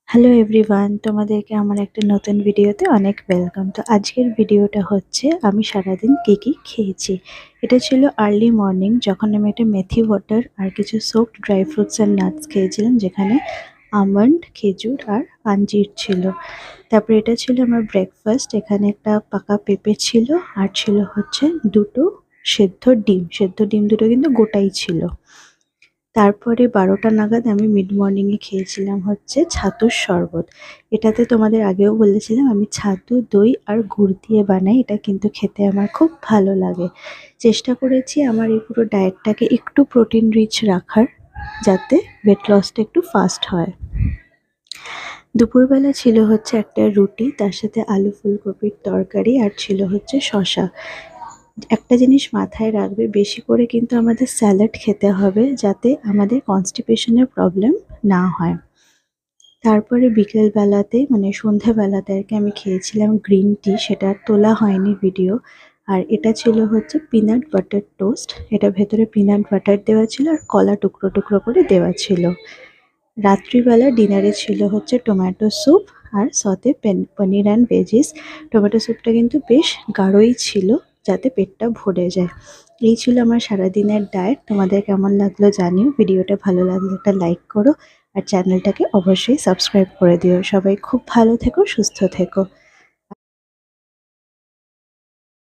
Hello everyone, তোমাদেরকে আমার একটা নতুন ভিডিওতে অনেক ওয়েলকাম। তো আজকের ভিডিওটা হচ্ছে আমি সারাদিন কী কী খেয়েছি। এটা ছিল আর্লি মর্নিং, যখন আমি একটা মেথি ওয়াটার আর কিছু soaked dry fruits and nuts খেয়েছিলাম, যেখানে আমন্ড, খেজুর আর আঞ্জির ছিল। তারপরে এটা ছিল আমার ব্রেকফাস্ট। এখানে একটা পাকা পেঁপে ছিল আর ছিল হচ্ছে দুটো সেদ্ধ ডিম দুটো কিন্তু গোটাই ছিল। তারপরে ১২টা নাগাদ আমি মিড মর্নিংয়ে খেয়েছিলাম হচ্ছে ছাতুর শরবত। এটাতে তোমাদের আগেও বলেছিলাম আমি ছাতু, দই আর গুড় দিয়ে বানাই। এটা কিন্তু খেতে আমার খুব ভালো লাগে। চেষ্টা করেছি আমার এই পুরো ডায়েটটাকে একটু প্রোটিন রিচ রাখার, যাতে ওয়েট লসটা একটু ফাস্ট হয়। দুপুরবেলা ছিল হচ্ছে একটা রুটি, তার সাথে আলু ফুলকপির তরকারি আর ছিল হচ্ছে শসা। একটা জিনিস মাথায় রাখবে, বেশি করে কিন্তু আমাদের স্যালাড খেতে হবে, যাতে আমাদের কনস্টিপেশনের প্রবলেম না হয়। তারপরে বিকেলবেলাতে মানে সন্ধেবেলাতে আর কি আমি খেয়েছিলাম গ্রিন টি, সেটা আর তোলা হয়নি ভিডিও। আর এটা ছিল হচ্ছে পিনাট বাটার টোস্ট। এটা ভেতরে পিনাট বাটার দেওয়া ছিল আর কলা টুকরো টুকরো করে দেওয়া ছিল। রাত্রিবেলা ডিনারে ছিল হচ্ছে টমেটো স্যুপ আর সতে পনির অ্যান্ড ভেজিস। টমেটো স্যুপটা কিন্তু বেশ গাঢ়ই ছিল, যাতে পেটটা ভরে যায়। এই ছিল আমার সারাদিনের ডায়েট। তোমাদের কেমন লাগলো জানিও। ভিডিওটা ভালো লাগলে একটা লাইক করো আর চ্যানেলটাকে অবশ্যই সাবস্ক্রাইব করে দিও। সবাই খুব ভালো থেকো, সুস্থ থেকো।